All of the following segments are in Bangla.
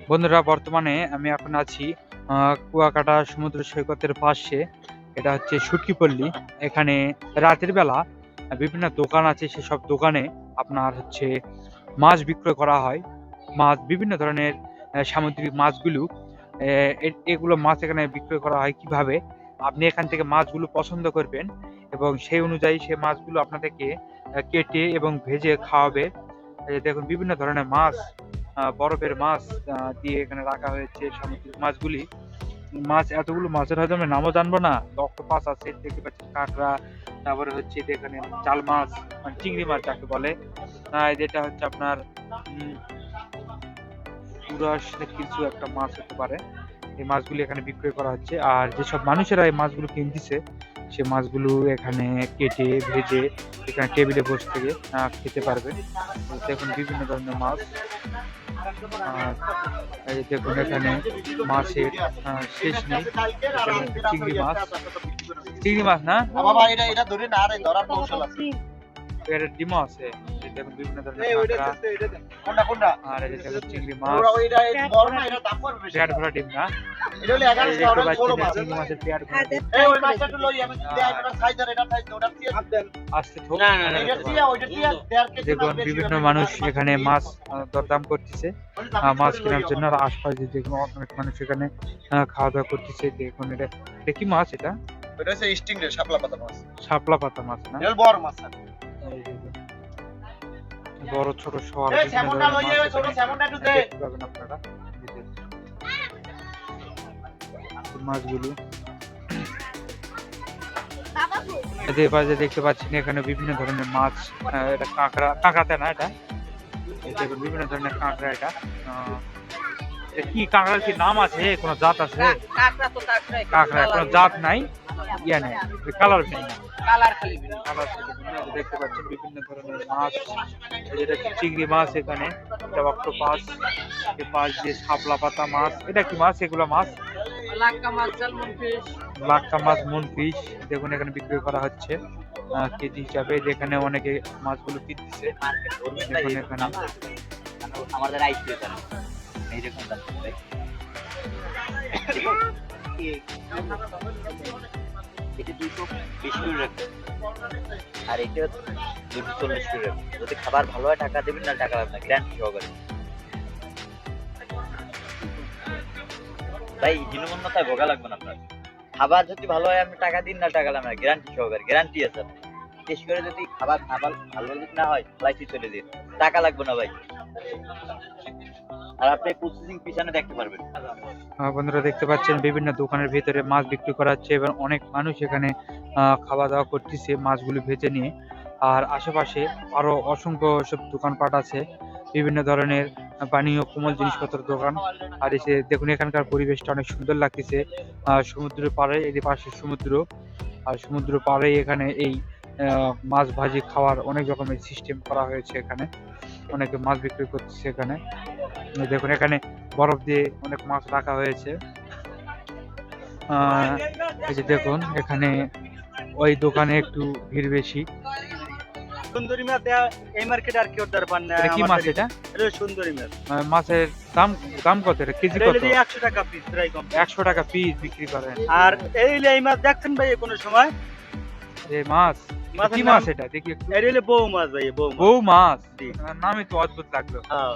বন্ধুরা, বর্তমানে আমি এখন আছি কুয়াকাটা সমুদ্র সৈকতের পাশে। এটা হচ্ছে শুটকিপল্লী। এখানে রাতের বেলা বিভিন্ন দোকান আছে, সেসব দোকানে আপনার হচ্ছে মাছ বিক্রয় করা হয়। মাছ বিভিন্ন ধরনের সামুদ্রিক মাছগুলো, এগুলো মাছ এখানে বিক্রয় করা হয়। কিভাবে আপনি এখান থেকে মাছগুলো পছন্দ করবেন এবং সেই অনুযায়ী সে মাছগুলো আপনাদেরকে কেটে এবং ভেজে খাওয়াবে। এই যে দেখুন, বিভিন্ন ধরনের মাছ, বরফের মাছ দিয়ে এখানে রাখা হয়েছে সামুদ্রিক মাছগুলি। মাছ, এতগুলো মাছের হয়তো আমি নামও জানবো না। অক্টোপাস আছে, দেখতে পাচ্ছেন, কাঁকড়া, তারপরে হচ্ছে এখানে জাল মাছ, মানে চিংড়ি মাছ যাকে বলে। যেটা হচ্ছে আপনার পুরাস কিছু একটা মাছ হতে পারে। এই মাছগুলি এখানে বিক্রয় করা হচ্ছে। আর যেসব মানুষেরা এই মাছগুলো কিনতেছে, সে মাছগুলো এখানে কেটে ভেজে এখানে টেবিলে বসে থেকে খেতে পারবে। দেখুন, বিভিন্ন ধরনের মাছ। আর এই দেখুন, এখানে মাছের শেষ নেই। এখানে চিংড়ি মাছ, চিংড়ি মাছ না, এর ডিমও আছে। এই দেখুন, বিভিন্ন ধরনের কাঁকড়া। আর এই যে দেখুন, চিংড়ি মাছ, পেট ভরা ডিম না, দেখতে পাচ্ছেন চিংড়ি মাছের পেট ভরা ডিম। আস্তে থোক। দেখুন, বিভিন্ন মানুষ এখানে মাছ দরদাম করতেছে মাছ কেনার জন্য। আর আশপাশে দেখুন, অনেক মানুষ এখানে খাওয়া দাওয়া করতেছে। দেখুন, এটা কি মাছ? এটা শাপলা পাতা মাছ না, এই দেখুন, বড় ছোট সব বিভিন্ন ধরনের মাছ এখানে দেখতে পাবেন আপনারা। মাছগুলো দেখতে পাচ্ছেন, এখানে বিভিন্ন ধরনের মাছ। এটা কাঁকড়াতে না, এটা দেখুন, বিভিন্ন ধরনের কাঁকড়া। এটা কি কাঁকড়ার কি নাম আছে? কোনো জাত আছে? কাঁকড়া কোনো জাত নাই, ইয়া নেই, কালার নেই না, দেখতে পাচ্ছেন বিভিন্ন ধরনের মাছ। যেটা চিংড়ি মাছ, এখানে এটা অক্টোপাস, পাশ দিয়ে শাপলা পাতা মাছ। এটা কি মাছ? এগুলো মাছ লাক্কা মাছ, মুনফিশ। দেখুন, এখানে বিক্রি করা হচ্ছে কেজি হিসাবে। যেখানে অনেকে মাছগুলো কিনতেছে। দেখুন, এখানে আমাদের আইসিও জানো এইরকম দাম ভাই। এটা 220 করে রাখবে আর এটা 240 করে রাখবে। যদি খাবার ভালো হয় টাকা দেবেন, না টাকা লাগবে না, গ্যারান্টি সহকারে ভাই। হীনমন্যতায় ভোগা লাগবে না আপনার। খাবার যদি ভালো হয় আপনি টাকা দিন, না টাকা লাগবে না, গ্যারান্টি সহকারে, গ্যারান্টি আছে। বিশেষ করে যদি খাবার ভালো যদি না হয় ফ্লাইটে চলে দিন, টাকা লাগবে না ভাই। আর আপনি প্রসেসিং পিছনে দেখতে পারবেন। বন্ধুরা, দেখতে পাচ্ছেন বিভিন্ন দোকানের ভিতরে মাছ বিক্রি করা হচ্ছে এবং অনেক মানুষ এখানে খাওয়া দাওয়া করতেছে মাছগুলো ভেজে নিয়ে। আর আশেপাশে আরো অসংখ্য সব দোকানপাট আছে, বিভিন্ন ধরনের পানীয় কোমল জিনিসপত্রের দোকান। আর এসে দেখুন, এখানকার পরিবেশটা অনেক সুন্দর লাগতেছে। সমুদ্রের পাড়ে, এই পাশে সমুদ্র, আর সমুদ্র পাড়ে এখানে এই মাছ ভাজি খাওয়ার অনেক রকমের সিস্টেম করা হয়েছে। এখানে অনেকে মাছ বিক্রি করতেছে। এখানে দেখুন, এখানে বরফ দিয়ে অনেক মাছ রাখা হয়েছে। এই যে দেখুন, এখানে ওই দোকানে একটু ভিড় বেশি। সুন্দরী মাছ এই মার্কেটে আর কি অর্ডার পান না। কি মাছ এটা? এটা সুন্দরী মাছ। মাছের দাম দাম কত? এটা কেজি কত? 100 টাকা পিস, প্রায় কম 100 টাকা পিস বিক্রি করেন। আর এই মাছ দেখছেন ভাই কোন সময়? এই মাছ কি মাছ? এটা দেখি একটু। এটা হলো বউ মাছ ভাই, বউ মাছ। নামই তো অদ্ভুত লাগলো, হ্যাঁ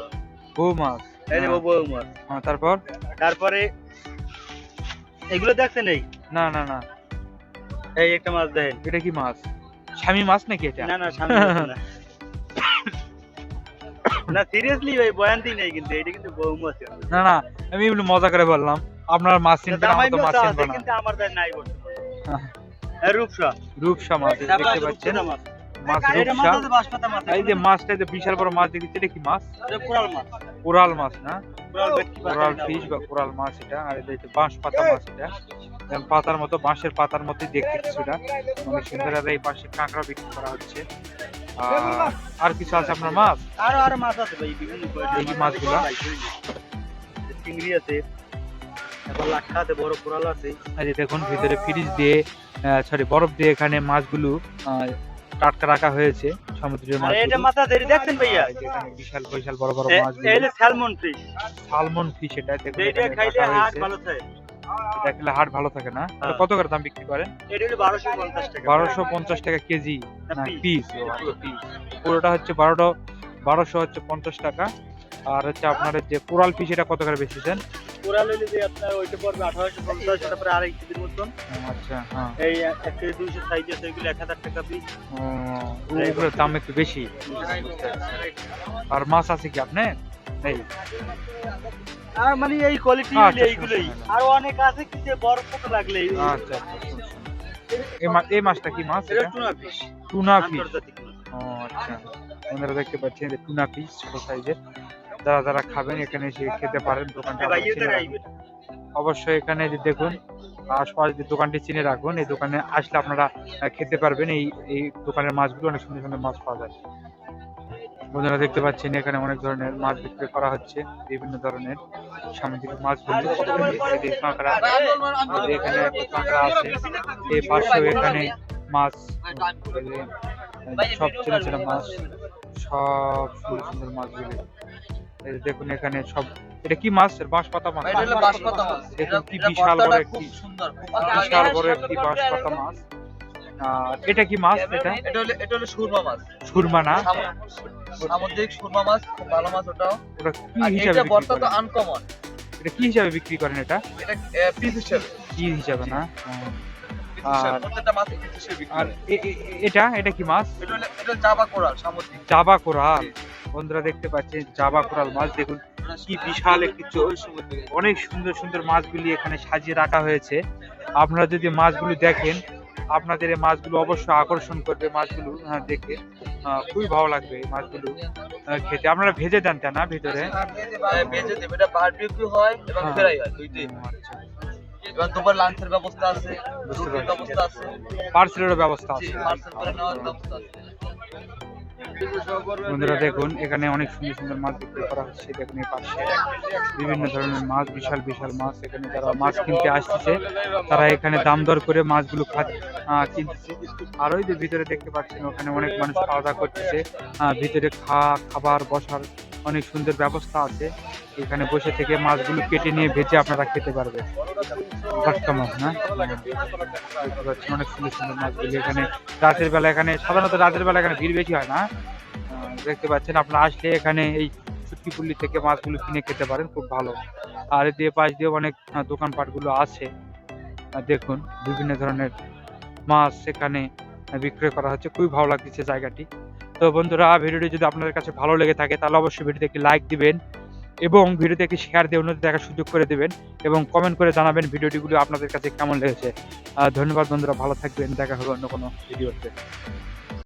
বউ মাছ। এই যে বউ মাছ। তারপরে এগুলো দেখছেন? এই না না না, এই একটা মাছ দেখেন। এটা কি মাছ? স্বামী মাছ নাকি এটা? না না, স্বামী মাছ না। না সিরিয়াসলি ভাই, বয়ান্তি নাই কিন্তু, এটা কিন্তু বউ মাছ। না না, আমি এগুলো মজা করে বললাম। আপনার মাছ চিনবেন, আমার তো মাছ চিনবো না। কিন্তু আমার দায় নাই বর্তমানে। রূপসা, রূপসা মাছ দেখতে পাচ্ছেন। মাছ রূপসা। এই যে মাছটা, যে বিশাল বড় মাছ দেখছি, এটা কি মাছ? কোরাল মাছ। কোরাল মাছ না, কোরাল ফিশ বা কোরাল মাছ এটা। আর এটা বাঁশ পাতা মাছ। এটা পাতার মতো, বাঁশের পাতার মতো দেখতে কিছুটা, অনেক সুন্দর। আর এই পাশে কাঁকড়া বিক্রি করা হচ্ছে। আর কিছু আছে আপনার মাছ? আরো মাছ আছে ভাই, বিভিন্ন এই মাছগুলো। চিংড়ি আছে, তারপর লাক্ষা আছে, বড় কোরাল আছে। এই যে দেখুন, ভিতরে ফ্রিজ দিয়ে, বরফ দিয়ে এখানে মাছগুলো টাটকা রাখা হয়েছে সমুদ্রের আর এটা মাছ। মাথা ধরে দেখছেন ভাইয়া, বিশাল বিশাল বড় বড় মাছ, এই যে স্যালমন ফিশ, সালমন ফিশ। এটা দেখুন এইটা এখানে খাইলে রাখা হার্ট হয়েছে। ভালো থাকে। এটা খেলে হাড় ভালো থাকে না? হ্যাঁ। কত করে দাম বিক্রি করেন? এটা হলো 1250 টাকা। 1250 টাকা কেজি না, না piece। পিস? পিস পুরোটা হচ্ছে 1200 হচ্ছে 50 টাকা। আর হচ্ছে আপনার যে কোরাল ফিশ, এটা কত করে বেচেছেন? কোরাল হইলে যে আপনার ওইটা পড়বে 1850, তারপরে আড়াই কেজির মতন। আচ্ছা, হ্যাঁ। এই 1 কেজি 200 সাইজ আছে, এগুলো 1000 টাকা পিস। ওগুলোর দাম একটু বেশি। আর মাছ আছে কি আপনি? এই আর মানে এই কোয়ালিটি আচ্ছা, এইগুলোই, সমস্যা নাই। আর অনেক আছে কি যে বড় ছোট লাগলে আচ্ছা, এই মাছটা কি মাছ? এটা এটা টুনা ফিশ, টুনা ফিশ। আন্তর্জাতিক মাছ। ও আচ্ছা, আপনারা দেখতে পাচ্ছেন যে টুনা ফিশ ছোট সাইজের। যারা যারা খাবেন এখানে এসে খেতে পারেন। দোকানটা ভাই আপনারা এটা চিনে রাখুন। অবশ্যই এখানে যে দেখুন আশপাশ যে দোকানটি চিনে রাখুন। এই দোকানে আসলে আপনারা খেতে পারবেন। এই দোকানের মাছগুলো অনেক সুন্দর সুন্দর মাছ পাওয়া যায়। বন্ধুরা দেখতে পাচ্ছেন এখানে অনেক ধরনের মাছ বিক্রি করা হচ্ছে, বিভিন্ন ধরনের সামুদ্রিক মাছগুলো। এই কাঁকড়া, এখানে একটা কাঁকড়া আছে, এই পাশেও এখানে মাছ, সব ছোট ছোট মাছ, সব সুন্দর সুন্দর মাছগুলো। এই যে দেখুন এখানে সব, এটা কি মাছ? বাঁশপাতা মাছ। এটা হলো বাঁশপাতা মাছ। দেখুন কি এটা বিশাল বড় ভর্তাটা একটি, খুব সুন্দর, খুব বিশাল বড় একটি বাঁশপাতা মাছ। আর এটা কি মাছ? এটা হলো সুরমা মাছ, সুরমা না? সামুদ্রিক সুরমা মাছ, খুব ভালো মাছ ওটাও। ওটা কি আর হিসাবে এটা বিক্রি ভর্তা তো করেন? আনকমন, এটা কি হিসাবে বিক্রি করেন এটা? এটা পিস হিসেবে, কি হিসাবে না? পিস হিসেবে, আর- প্রত্যেকটা মাছ পিস হিসেবে বিক্রি আর করে। এটা কি মাছ? এটা জাবা কোরাল, সামুদ্রিক। জাবা কোরাল। বন্ধুরা দেখতে পাচ্ছেন জাবা কোরাল মাছ। দেখুন কি বিশাল একটি চোখ। অনেক সুন্দর সুন্দর মাছগুলি এখানে সাজিয়ে রাখা হয়েছে। আপনারা যদি মাছগুলো দেখেন, আপনাদের এই মাছগুলো অবশ্যই আকর্ষণ করবে। মাছগুলো দেখে খুবই ভালো লাগবে এই মাছগুলো খেতে। আপনারা ভেজে দেন তা না ভিতরে? বেজে দেবে, এটা বারবিকিউ হয় এবং হ্যাঁ। ফ্রাই হয়, দুইটাই। আচ্ছা, এবং দুপুর লাঞ্চের ব্যবস্থা আছে, বুঝতে রুটির পারছি। ব্যবস্থা আছে, পার্সেলেরও ব্যবস্থা আছে। পার্সেল করে নেওয়ার ব্যবস্থা আছে। বন্ধুরা দেখুন এখানে অনেক সুন্দর সুন্দর মাছ বিক্রি করা হচ্ছে। দেখুন এই পাশে বিভিন্ন ধরনের মাছ, বিশাল বিশাল মাছ। এখানে যারা মাছ কিনতে আসতেছে তারা এখানে দাম দর করে মাছগুলো কিনতেছে। আর ওই যে ভিতরে দেখতে পাচ্ছেন ওখানে অনেক মানুষ খাওয়া দাওয়া করতেছে। ভিতরে খাবার বসার অনেক সুন্দর ব্যবস্থা আছে। এখানে বসে থেকে মাছগুলো কেটে নিয়ে ভেজে আপনারা খেতে পারবেন। টাটকা মাছ না? দেখতে পাচ্ছেন অনেক সুন্দর সুন্দর মাছগুলি এখানে। রাতের বেলা এখানে, সাধারণত রাতের বেলা এখানে ভিড় বেশি হয় না। দেখতে পাচ্ছেন আপনারা আসলে এখানে এই চুটকিপুল্লি থেকে মাছগুলো কিনে খেতে পারেন, খুব ভালো। আর এদিকে পাশ দিয়ে অনেক দোকানপাটগুলো আছে। দেখুন বিভিন্ন ধরনের মাছ এখানে বিক্রয় করা হচ্ছে। খুবই ভালো লাগছে জায়গাটি। তো বন্ধুরা ভিডিওটি যদি আপনাদের কাছে ভালো লেগে থাকে তাহলে অবশ্যই ভিডিওতে একটি লাইক দিবেন এবং ভিডিওতে একটি শেয়ার দিয়ে অন্যদের দেখার সুযোগ করে দেবেন এবং কমেন্ট করে জানাবেন ভিডিওটিগুলো আপনাদের কাছে কেমন লেগেছে। ধন্যবাদ বন্ধুরা, ভালো থাকবেন। দেখা হবে অন্য কোনো ভিডিওতে।